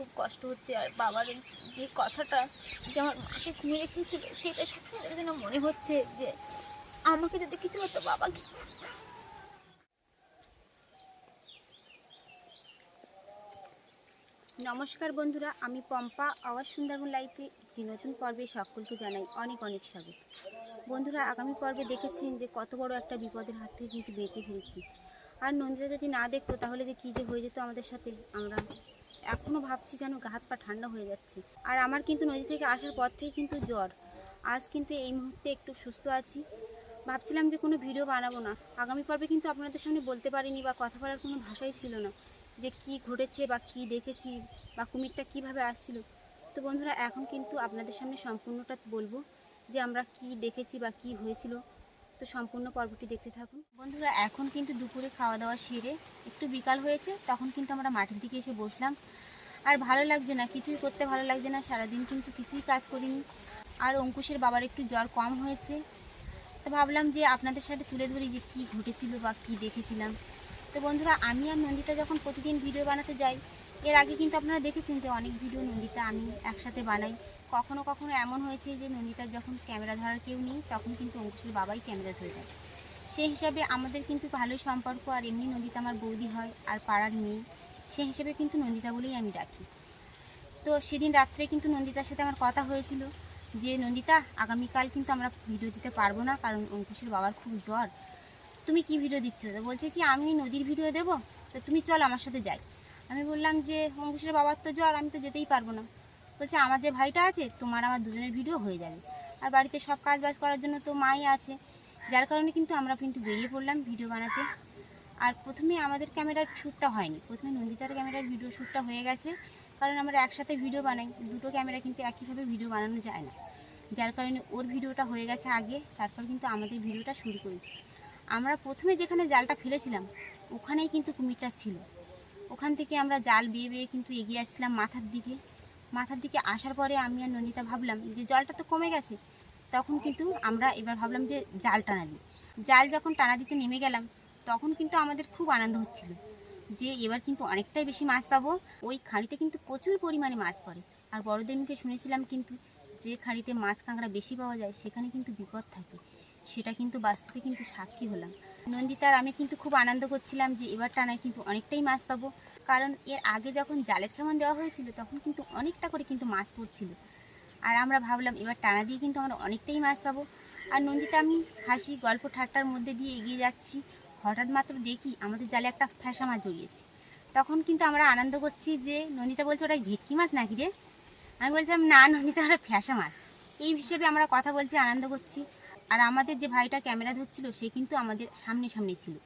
খুব কষ্ট হচ্ছে। আর বাবার যে কথাটা যে আমার মাকে ঘুমিয়ে রেখেছিল, সেটা সবসময় যেন মনে হচ্ছে যে আমাকে যদি কিছু হতো বাবা কি। নমস্কার বন্ধুরা, আমি পম্পা। আওয়াজ সুন্দরবন লাইফে একটি নতুন পর্বে সকলকে জানাই অনেক অনেক স্বাগত। বন্ধুরা, আগামী পর্বে দেখেছেন যে কত বড় একটা বিপদের হাত থেকে কিন্তু বেঁচে ফিরেছি। আর নন্দিতা যদি না দেখতো তাহলে যে কী যে হয়ে যেত আমাদের সাথে, আমরা এখনও ভাবছি যেন গা হাত পা ঠান্ডা হয়ে যাচ্ছে। আর আমার কিন্তু নদী থেকে আসার পর থেকে কিন্তু জ্বর। আজ কিন্তু এই মুহূর্তে একটু সুস্থ আছি। ভাবছিলাম যে কোনো ভিডিও বানাবো না, আগামী পর্বে কিন্তু আপনাদের সামনে বলতে পারিনি বা কথা বলার কোনো ভাষাই ছিল না যে কি ঘটেছে বা কি দেখেছি বা কুমিরটা কিভাবে আসছিল। তো বন্ধুরা, এখন কিন্তু আপনাদের সামনে সম্পূর্ণটা বলবো যে আমরা কি দেখেছি বা কি হয়েছিল। তো সম্পূর্ণ পর্বটি দেখতে থাকুন বন্ধুরা। এখন কিন্তু দুপুরে খাওয়া দাওয়া সেরে একটু বিকাল হয়েছে, তখন কিন্তু আমরা মাঠের দিকে এসে বসলাম। আর ভালো লাগছে না, কিছুই করতে ভালো লাগছে না, সারাদিন কিন্তু কিছুই কাজ করিনি। আর অঙ্কুশের বাবার একটু জ্বর কম হয়েছে, তো ভাবলাম যে আপনাদের সাথে তুলে ধরি যে কী ঘটেছিল বা কী দেখেছিলাম। তো বন্ধুরা, আমি আর নন্দিতা যখন প্রতিদিন ভিডিও বানাতে যাই, এর আগে কিন্তু আপনারা দেখেছেন যে অনেক ভিডিও নন্দিতা আমি একসাথে বানাই। কখনো কখনো এমন হয়েছে যে নন্দিতার যখন ক্যামেরা ধরার কেউ নেই, তখন কিন্তু অঙ্কুশের বাবাই ক্যামেরা ধরে দেয়। সেই হিসাবে আমাদের কিন্তু ভালোই সম্পর্ক। আর এমনি নন্দিতা আমার বৌদি হয় আর পাড়ার মেয়ে, সেই হিসেবে কিন্তু নন্দিতা বলেই আমি ডাকি। তো সেদিন রাত্রে কিন্তু নন্দিতার সাথে আমার কথা হয়েছিল যে নন্দিতা, আগামীকাল কিন্তু আমরা ভিডিও দিতে পারবো না, কারণ অঙ্কুশের বাবার খুব জ্বর। তুমি কি ভিডিও দিচ্ছ? তো বলছে কি আমি নদীর ভিডিও দেবো, তো তুমি চল আমার সাথে যাই। আমি বললাম যে অঙ্কুশের বাবার তো জ্বর, আমি তো যেতেই পারবো না। বলছে আমার যে ভাইটা আছে, তোমার আমার দুজনের ভিডিও হয়ে যাবে। আর বাড়িতে সব কাজ বাজ করার জন্য তো মাই আছে, যার কারণে কিন্তু আমরা কিন্তু বেরিয়ে পড়লাম ভিডিও বানাতে। আর প্রথমে আমাদের ক্যামেরার শ্যুটটা হয়নি, প্রথমে নন্দিতার ক্যামেরার ভিডিও শ্যুটটা হয়ে গেছে। কারণ আমরা একসাথে ভিডিও বানাই, দুটো ক্যামেরা কিন্তু একইভাবে ভিডিও বানানো যায় না, যার কারণে ওর ভিডিওটা হয়ে গেছে আগে, তারপর কিন্তু আমাদের ভিডিওটা শুরু করেছি। আমরা প্রথমে যেখানে জালটা ফেলেছিলাম ওখানেই কিন্তু কুমিরটা ছিল। ওখান থেকে আমরা জাল বেয়ে বেয়ে কিন্তু এগিয়ে আসছিলাম মাথার দিকে আসার পরে আমি আর নন্দিতা ভাবলাম যে জলটা তো কমে গেছে। তখন কিন্তু আমরা এবার ভাবলাম যে জাল টানা দিই। জাল যখন টানা দিতে নেমে গেলাম, তখন কিন্তু আমাদের খুব আনন্দ হচ্ছিল যে এবার কিন্তু অনেকটাই বেশি মাছ পাবো। ওই খাঁড়িতে কিন্তু প্রচুর পরিমাণে মাছ পড়ে। আর বড়দের মুখে শুনেছিলাম কিন্তু যে খাঁড়িতে মাছ কাঁকড়া বেশি পাওয়া যায় সেখানে কিন্তু বিপদ থাকে, সেটা কিন্তু বাস্তবে কিন্তু সাক্ষী হলাম। নন্দিতার আমি কিন্তু খুব আনন্দ করছিলাম যে এবার টানায় কিন্তু অনেকটাই মাছ পাবো। কারণ এর আগে যখন জালের কেমন দেওয়া হয়েছিল তখন কিন্তু অনেকটা করে কিন্তু মাছ পড়ছিল। আর আমরা ভাবলাম এবার টানা দিয়ে কিন্তু আমরা অনেকটাই মাছ পাবো। আর নন্দিতা আমি হাসি গল্প ঠাট্টার মধ্যে দিয়ে এগিয়ে যাচ্ছি, হঠাৎ মাত্র দেখি আমাদের জালে একটা ফ্যাসা মাছ জড়িয়েছে। তখন কিন্তু আমরা আনন্দ করছি যে নন্দিতা বলছে ওটা ভেটকি মাছ নাকি রে। আমি বলছিলাম না নন্দিতা, ওটা ফ্যাসা মাছ। এই হিসেবে আমরা কথা বলছি, আনন্দ করছি। আর আমাদের যে ভাইটা ক্যামেরা ধরছিল সে কিন্তু আমাদের সামনে সামনে ছিল।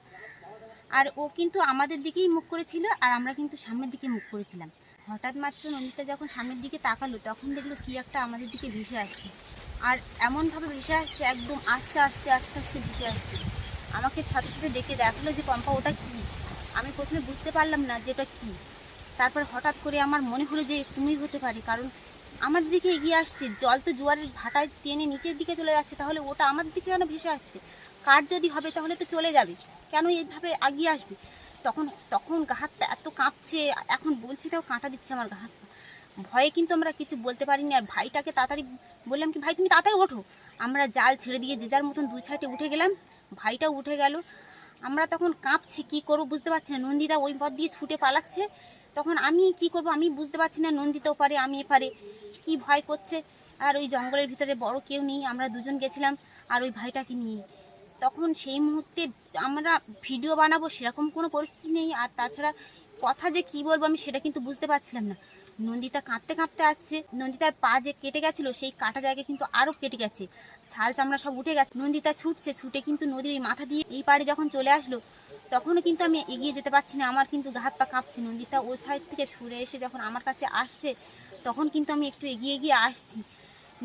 আর ও কিন্তু আমাদের দিকেই মুখ করেছিল আর আমরা কিন্তু সামনের দিকে মুখ করেছিলাম। হঠাৎ মাত্র নন্দিতা যখন সামনের দিকে তাকালো, তখন দেখলো কি একটা আমাদের দিকে ভেসে আসছে। আর এমনভাবে ভেসে আসছে, একদম আস্তে আস্তে আস্তে আস্তে ভেসে আসছে। আমাকে সাথে সাথে ডেকে দেখলো যে পম্পা ওটা কি। আমি প্রথমে বুঝতে পারলাম না যে ওটা কী। তারপর হঠাৎ করে আমার মনে হলো যে কুমির হতে পারে, কারণ আমাদের দিকে এগিয়ে আসছে। জল তো জোয়ারের ভাটায় টেনে নিচের দিকে চলে যাচ্ছে, তাহলে ওটা আমাদের দিকে কেন ভেসে আসছে? কার যদি হবে তাহলে তো চলে যাবে, কেন এইভাবে এগিয়ে আসবে? তখন তখন গা হাত পা এত কাঁপছে, এখন বলছি তাও কাঁটা দিচ্ছে আমার গা হাত পা। ভয়ে কিন্তু আমরা কিছু বলতে পারিনি। আর ভাইটাকে তাড়াতাড়ি বললাম কি ভাই তুমি তাড়াতাড়ি ওঠো। আমরা জাল ছেড়ে দিয়ে যে যার মতন দুই সাইডে উঠে গেলাম, ভাইটাও উঠে গেল। আমরা তখন কাঁপছি, কী করবো বুঝতে পারছি না। নন্দিতা ওই পথ দিয়ে ছুটে পালাচ্ছে, তখন আমি কি করব আমি বুঝতে পারছি না। নন্দিতাও পারে, আমি এপারে, কি ভয় করছে। আর ওই জঙ্গলের ভিতরে বড় কেউ নেই, আমরা দুজন গেছিলাম আর ওই ভাইটাকে নিয়ে। তখন সেই মুহূর্তে আমরা ভিডিও বানাবো সেরকম কোনো পরিস্থিতি নেই। আর তাছাড়া কথা যে কি বলবো আমি সেটা কিন্তু বুঝতে পারছিলাম না। নন্দিতা কাঁপতে কাঁপতে আসছে, নন্দিতার পা যে কেটে গেছিলো সেই কাটা জায়গায় কিন্তু আরও কেটে গেছে, ছাল চামড়া সব উঠে গেছে। নন্দিতা ছুটছে, ছুটে কিন্তু নদীর ওই মাথা দিয়ে এই পাড়ে যখন চলে আসলো, তখনও কিন্তু আমি এগিয়ে যেতে পারছি না, আমার কিন্তু হাত পা কাঁপছে। নন্দিতা ওই সাইড থেকে ছুটে এসে যখন আমার কাছে আসছে, তখন কিন্তু আমি একটু এগিয়ে এগিয়ে আসছি।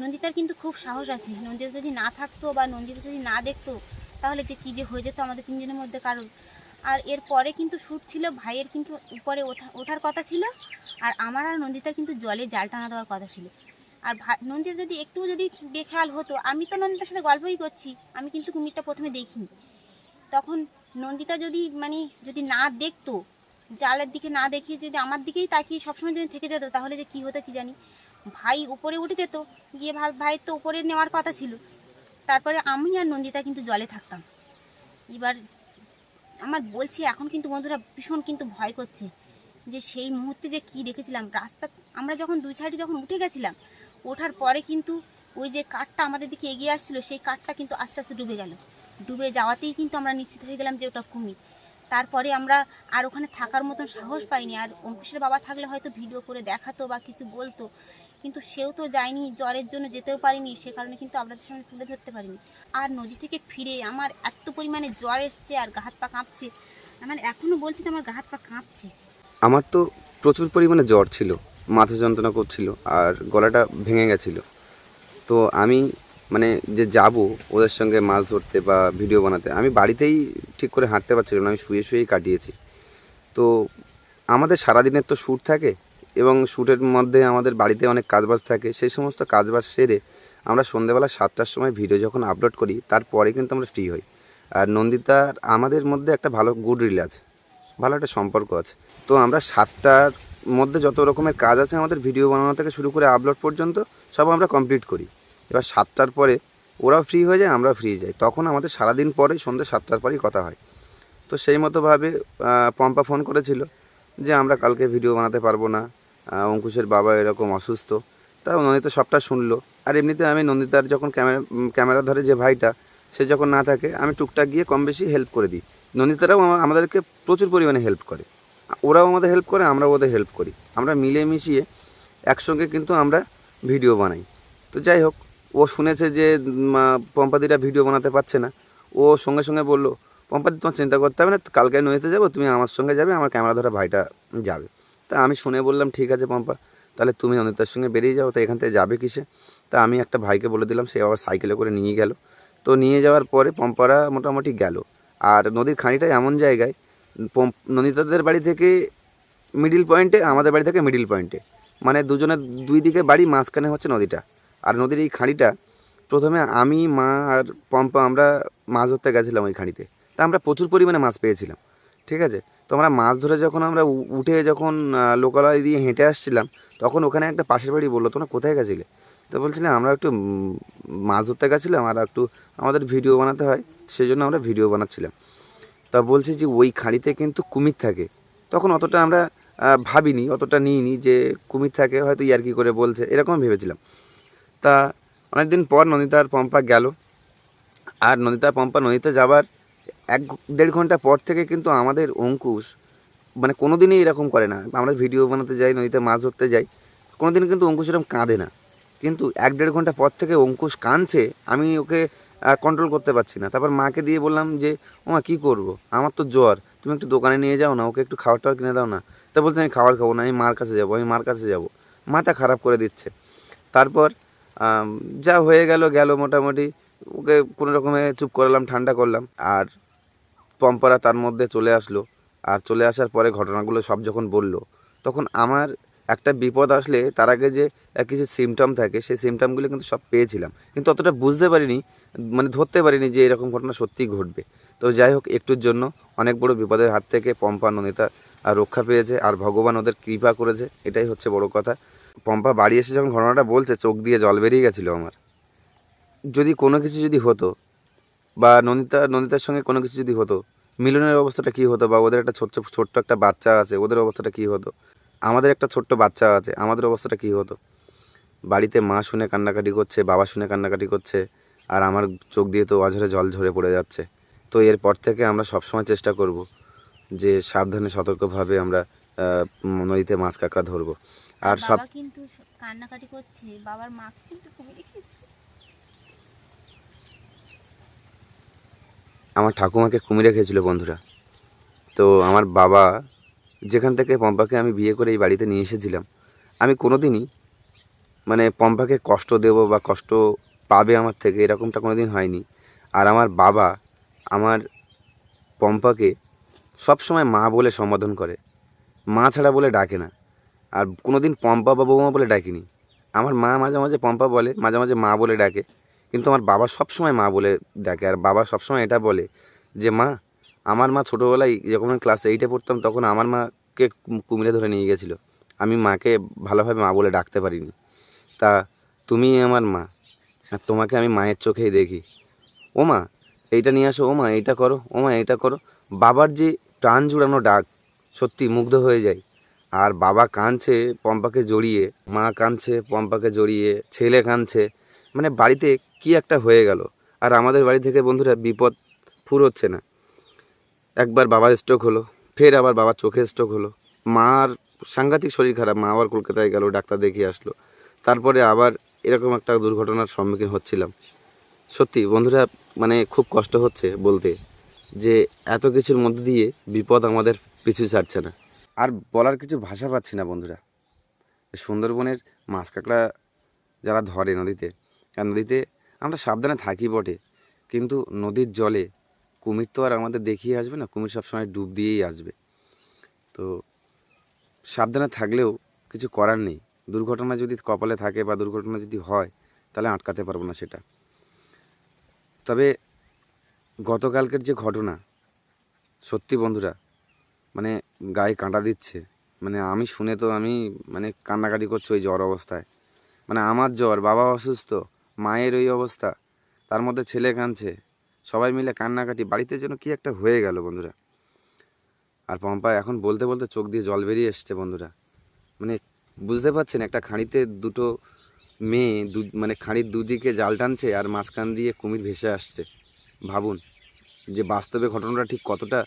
নন্দিতার কিন্তু খুব সাহস আছে। নন্দিতা যদি না থাকতো বা নন্দিতা যদি না দেখতো, তাহলে যে কী যে হয়ে যেত আমাদের তিনজনের মধ্যে কারণ। আর এর পরে কিন্তু শ্যুট ছিল, ভাইয়ের কিন্তু উপরে ওঠার কথা ছিল, আর আমার আর নন্দিতার কিন্তু জলে জাল টানা দেওয়ার কথা ছিল। আর নন্দিতা যদি একটু যদি বেখেয়াল হতো, আমি তো নন্দিতার সাথে গল্পই করছি, আমি কিন্তু কুমিরটা প্রথমে দেখিনি। তখন নন্দিতা যদি যদি না দেখতো, জালের দিকে না দেখিয়ে যদি আমার দিকেই তাকিয়ে সবসময় যদি থেকে যেত, তাহলে যে কী হতো কি জানি। ভাই উপরে উঠে যেত, গিয়ে ভাইয়ের তো উপরে নেওয়ার কথা ছিল। তারপরে আমি আর নন্দিতা কিন্তু জলে থাকতাম। এবার আমার বলছি এখন কিন্তু বন্ধুরা ভীষণ কিন্তু ভয় করছে যে সেই মুহূর্তে যে কী দেখেছিলাম। রাস্তা আমরা যখন দুই সাইডে যখন উঠে গেছিলাম, ওঠার পরে কিন্তু ওই যে কাঠটা আমাদের দিকে এগিয়ে আসছিলো, সেই কাঠটা কিন্তু আস্তে আস্তে ডুবে গেল। ডুবে যাওয়াতেই কিন্তু আমরা নিশ্চিত হয়ে গেলাম যে ওটা কুমির। তারপরে আমরা আর ওখানে থাকার মতন সাহস পাইনি। আর অঙ্কুশের বাবা থাকলে হয়তো ভিডিও করে দেখাতো বা কিছু বলতো, কিন্তু সেও তো যায়নি, জ্বরের জন্য যেতেও পারিনি, সে কারণে কিন্তু আপনাদের সামনে তুলে ধরতে পারিনি। আর নদী থেকে ফিরে আমার এত পরিমাণে জ্বর এসছে আর গা হাত পা কাঁপছে, আমার এখনও বলছি তো আমার গা হাত পা কাঁপছে। আমার তো প্রচুর পরিমাণে জ্বর ছিল, মাথা যন্ত্রণা করছিল আর গলাটা ভেঙে গেছিলো। তো আমি মানে যে যাব ওদের সঙ্গে মাছ ধরতে বা ভিডিও বানাতে, আমি বাড়িতেই ঠিক করে হাঁটতে পারছিলাম না, আমি শুয়ে শুয়েই কাটিয়েছি। তো আমাদের সারাদিনের তো শ্যুট থাকে এবং শ্যুটের মধ্যে আমাদের বাড়িতে অনেক কাজবাজ থাকে। সেই সমস্ত কাজবাজ সেরে আমরা সন্ধ্যেবেলা 7টার সময় ভিডিও যখন আপলোড করি, তারপরে কিন্তু আমরা ফ্রি হই। আর নন্দিতার আমাদের মধ্যে একটা ভালো গুড রিল আছে, ভালো একটা সম্পর্ক আছে। তো আমরা 7টার মধ্যে যত রকমের কাজ আছে আমাদের ভিডিও বানানো থেকে শুরু করে আপলোড পর্যন্ত সব আমরা কমপ্লিট করি। এবার 7টার পরে ওরাও ফ্রি হয়ে যায়, আমরাও ফ্রি যাই, তখন আমাদের সারাদিন পরে সন্ধ্যে 7টার পরেই কথা হয়। তো সেই মতোভাবে পম্পা ফোন করেছিল যে আমরা কালকে ভিডিও বানাতে পারবো না, অঙ্কুশের বাবা এরকম অসুস্থ। তাও নন্দিতা সবটা শুনলো। আর এমনিতে আমি নন্দিতার যখন ক্যামেরা ধরে যে ভাইটা, সে যখন না থাকে আমি টুকটাক গিয়ে কম বেশি হেল্প করে দিই। নন্দিতারাও আমাদেরকে প্রচুর পরিমাণে হেল্প করে, ওরাও আমাদের হেল্প করে, আমরাও ওদের হেল্প করি। আমরা মিলে মিশিয়ে একসঙ্গে কিন্তু আমরা ভিডিও বানাই। তো যাই হোক, ও শুনেছে যে পম্পাদিরা ভিডিও বানাতে পারছে না, ও সঙ্গে সঙ্গে বললো, পম্পাদি তোমার চিন্তা করতে হবে না, কালকে নদীতে যাবো, তুমি আমার সঙ্গে যাবে, আমার ক্যামেরা ধরা ভাইটা যাবে। তা আমি শুনে বললাম ঠিক আছে পম্পা, তাহলে তুমি নদীতার সঙ্গে বেরিয়ে যাও। তো এখান থেকে যাবে কিসে? তা আমি একটা ভাইকে বলে দিলাম, সে আবার সাইকেলে করে নিয়ে গেল। তো নিয়ে যাওয়ার পরে পম্পারা মোটামুটি গেল। আর নদীর খাঁড়িটা এমন জায়গায়, নদীতাদের বাড়ি থেকে মিডিল পয়েন্টে, আমাদের বাড়ি থেকে মিডিল পয়েন্টে, মানে দুজনের দুই দিকে বাড়ি, মাঝখানে হচ্ছে নদীটা। আর নদীর এই খাঁড়িটা, প্রথমে আমি, মা আর পম্পা আমরা মাছ ধরতে গেছিলাম ওই খাঁড়িতে। তা আমরা প্রচুর পরিমাণে মাছ পেয়েছিলাম, ঠিক আছে। তো আমরা মাছ ধরে যখন আমরা উঠে যখন লোকালয় দিয়ে হেঁটে আসছিলাম, তখন ওখানে একটা পাশের বাড়ি বললো, তোমরা কোথায় গেছিলে? তো বলছিলাম আমরা একটু মাছ ধরতে গেছিলাম আর একটু আমাদের ভিডিও বানাতে হয়, সেই জন্য আমরা ভিডিও বানাচ্ছিলাম। তা বলছি যে ওই খাঁড়িতে কিন্তু কুমির থাকে। তখন অতটা আমরা ভাবিনি, অতটা নিইনি যে কুমির থাকে, হয়তো ইয়ার্কি করে বলছে, এরকম ভেবেছিলাম। তা অনেকদিন পর নন্দিতা আর পম্পা গেল। আর নন্দিতা পম্পা নদীতে যাবার 1-1.5 ঘন্টা পর থেকে কিন্তু আমাদের অঙ্কুশ মানে কোনো দিনই এরকম করে না। আমরা ভিডিও বানাতে যাই, নদীতে মাছ ধরতে যাই, কোনো দিন কিন্তু অঙ্কুশ এরকম কাঁদে না। কিন্তু 1-1.5 ঘন্টা পর থেকে অঙ্কুশ কাঁদছে, আমি ওকে কন্ট্রোল করতে পারছি না। তারপর মাকে দিয়ে বললাম যে ও মা কী করবো, আমার তো জ্বর, তুমি একটু দোকানে নিয়ে যাও না, ওকে একটু খাবার টাবার কিনে দাও না। তা বলছে আমি খাবার খাবো না, আমি মার কাছে যাবো, আমি মার কাছে যাবো। মাথা খারাপ করে দিচ্ছে। তারপর যা হয়ে গেল গেল, মোটামুটি ওকে কোনো রকমে চুপ করলাম, ঠান্ডা করলাম। আর পম্পারা তার মধ্যে চলে আসলো। আর চলে আসার পরে ঘটনাগুলো সব যখন বলল, তখন আমার একটা বিপদ আসলে তার আগে যে কিছু সিমটম থাকে, সেই সিমটমগুলো কিন্তু সব পেয়েছিলাম, কিন্তু অতটা বুঝতে পারিনি, মানে ধরতে পারিনি যে এরকম ঘটনা সত্যিই ঘটবে। তো যাই হোক, একটুর জন্য অনেক বড় বিপদের হাত থেকে পম্পা নন্দিতা রক্ষা পেয়েছে, আর ভগবান ওদের কৃপা করেছে, এটাই হচ্ছে বড় কথা। পম্পা বাড়ি এসে যখন ঘটনাটা বলছে, চোখ দিয়ে জল বেরিয়ে গেছিলো আমার। যদি কোনো কিছু যদি হতো, বা নন্দিতার সঙ্গে কোনো কিছু যদি হতো, মিলনের অবস্থাটা কী হতো, বা ওদের একটা ছোট্ট একটা বাচ্চা আছে, ওদের অবস্থাটা কী হতো, আমাদের একটা ছোট্ট বাচ্চা আছে, আমাদের অবস্থাটা কী হতো। বাড়িতে মা শুনে কান্নাকাটি করছে, বাবা শুনে কান্নাকাটি করছে, আর আমার চোখ দিয়ে তো অঝরে জল ঝরে পড়ে যাচ্ছে। তো এরপর থেকে আমরা সবসময় চেষ্টা করব যে সাবধানে সতর্কভাবে আমরা নদীতে মাছ কাঁকড়া ধরবো। আর সব বাবা কিন্তু কান্নাকাটি করছে, বাবার মা কিন্তু কুমিরে খেয়েছে। আমার ঠাকুমাকে কুমিরে খেয়েছিল বন্ধুরা। তো আমার বাবা, যেখান থেকে পম্পাকে আমি বিয়ে করে এই বাড়িতে নিয়ে এসেছিলাম, আমি কোনো দিনই মানে পম্পাকে কষ্ট দেব বা কষ্ট পাবে আমার থেকে, এরকমটা কোনো দিন হয়নি। আর আমার বাবা আমার পম্পাকে সবসময় মা বলে সম্বোধন করে, মা ছাড়া বলে ডাকে না। আর কোনো দিন পম্পা বা বৌমা বলে ডাকিনি। আমার মা মাঝে মাঝে পম্পা বলে, মাঝে মাঝে মা বলে ডাকে, কিন্তু আমার বাবা সবসময় মা বলে ডাকে। আর বাবা সবসময় এটা বলে যে মা, আমার মা ছোটোবেলায় যখন আমি ক্লাস 8-এ পড়তাম, তখন আমার মা মাকে কুমিরে ধরে নিয়ে গেছিলো। আমি মাকে ভালোভাবে মা বলে ডাকতে পারিনি। তা তুমি আমার মা, আর তোমাকে আমি মায়ের চোখেই দেখি। ও মা এইটা নিয়ে আসো, ও মা এইটা করো, ও মা এইটা করো। বাবার যে প্রাণ জুড়ানো ডাক, সত্যি মুগ্ধ হয়ে যায়। আর বাবা কাঁদছে পম্পাকে জড়িয়ে, মা কাঁদছে পম্পাকে জড়িয়ে, ছেলে কাঁদছে, মানে বাড়িতে কি একটা হয়ে গেল। আর আমাদের বাড়ি থেকে বন্ধুরা বিপদ ফুরোচ্ছে না। একবার বাবার স্ট্রোক হলো, ফের আবার বাবার চোখে স্ট্রোক হলো, মার সাংঘাতিক শরীর খারাপ, মা আবার কলকাতায় গেল, ডাক্তার দেখিয়ে আসলো। তারপরে আবার এরকম একটা দুর্ঘটনার সম্মুখীন হচ্ছিলাম। সত্যি বন্ধুরা, মানে খুব কষ্ট হচ্ছে বলতে, যে এত কিছুর মধ্যে দিয়ে বিপদ আমাদের পিছু ছাড়ছে না। আর বলার কিছু ভাষা পাচ্ছি না বন্ধুরা। সুন্দরবনের মাছ কাঁকড়া যারা ধরে নদীতে, আর নদীতে আমরা সাবধানে থাকি বটে, কিন্তু নদীর জলে কুমির তো আর আমাদের দেখিয়ে আসবে না, কুমির সবসময় ডুব দিয়েই আসবে। তো সাবধানে থাকলেও কিছু করার নেই। দুর্ঘটনা যদি কপালে থাকে বা দুর্ঘটনা যদি হয়, তাহলে আটকাতে পারবো না সেটা। তবে গতকালকের যে ঘটনা, সত্যি বন্ধুরা, মানে গায়ে কাঁটা দিচ্ছে। মানে আমি শুনে তো আমি মানে কান্নাকাটি করছি ওই জ্বর অবস্থায়। মানে আমার জ্বর, বাবা অসুস্থ, মায়ের ওই অবস্থা, তার মধ্যে ছেলে কাঁদছে, সবাই মিলে কান্নাকাটি, বাড়িতে যেন কি একটা হয়ে গেল বন্ধুরা। আর পম্পা এখন বলতে বলতে চোখ দিয়ে জল বেরিয়ে এসছে বন্ধুরা। মানে বুঝতে পারছেন, একটা খাঁড়িতে দুটো মেয়ে মানে খাঁড়ির দুদিকে জাল টানছে আর মাঝখান দিয়ে কুমির ভেসে আসছে। ভাবুন যে বাস্তবে ঘটনাটা ঠিক কতটা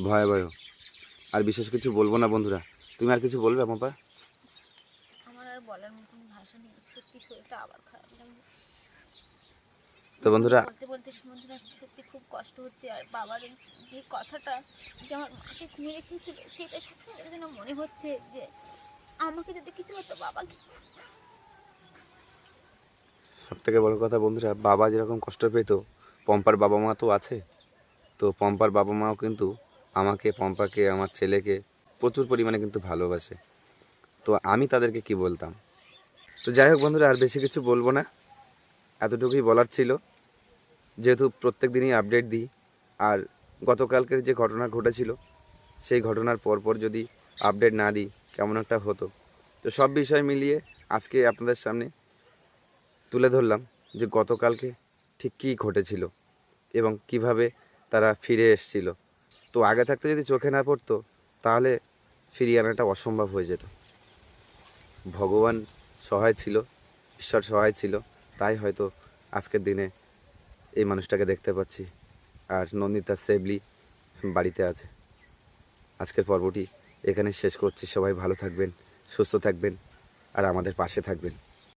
ভয়াবহ। আর বিশেষ কিছু বলবো না বন্ধুরা, তুমি আর কিছু বলবে পম্পা? আমার আর বলার মতন ভাষা নেই, সত্যি শরীরটা আবার খারাপ লাগছে। তো বন্ধুরা, বলতে বলতে বন্ধুরা সত্যি খুব কষ্ট হচ্ছে। আর বাবার যে কথাটা, যে আমার মাকে কুমিরে খেয়েছিল, সেটা সত্যি যেন মনে হচ্ছে যে আমাকে যদি কিছু হতো বাবা কি। সব থেকে বড় কথা বন্ধুরা, বাবা যেরকম কষ্ট পেতো, পম্পার বাবা মা তো আছে। তো পম্পার বাবা মাও কিন্তু আমাকে, পম্পাকে, আমার ছেলেকে প্রচুর পরিমাণে কিন্তু ভালোবাসে। তো আমি তাদেরকে কি বলতাম। তো যাই হোক বন্ধুরা, আর বেশি কিছু বলবো না, এতটুকুই বলার ছিল। যেহেতু প্রত্যেক দিনই আপডেট দিই, আর গতকালকের যে ঘটনা ঘটেছিল, সেই ঘটনার পরপর যদি আপডেট না দিই কেমন একটা হতো। তো সব বিষয় মিলিয়ে আজকে আপনাদের সামনে তুলে ধরলাম যে গতকালকে ঠিক কী ঘটেছিল এবং কিভাবে তারা ফিরে এসেছিল। তো আগে থাকতে যদি চোখে না পড়তো, তাহলে ফিরিয়ে আনাটা অসম্ভব হয়ে যেত। ভগবান সহায় ছিল, ঈশ্বর সহায় ছিল, তাই হয়তো আজকের দিনে এই মানুষটাকে দেখতে পাচ্ছি, আর নন্দিতা সেফলি বাড়িতে আছে। আজকের পর্বটি এখানে শেষ করছি। সবাই ভালো থাকবেন, সুস্থ থাকবেন, আর আমাদের পাশে থাকবেন।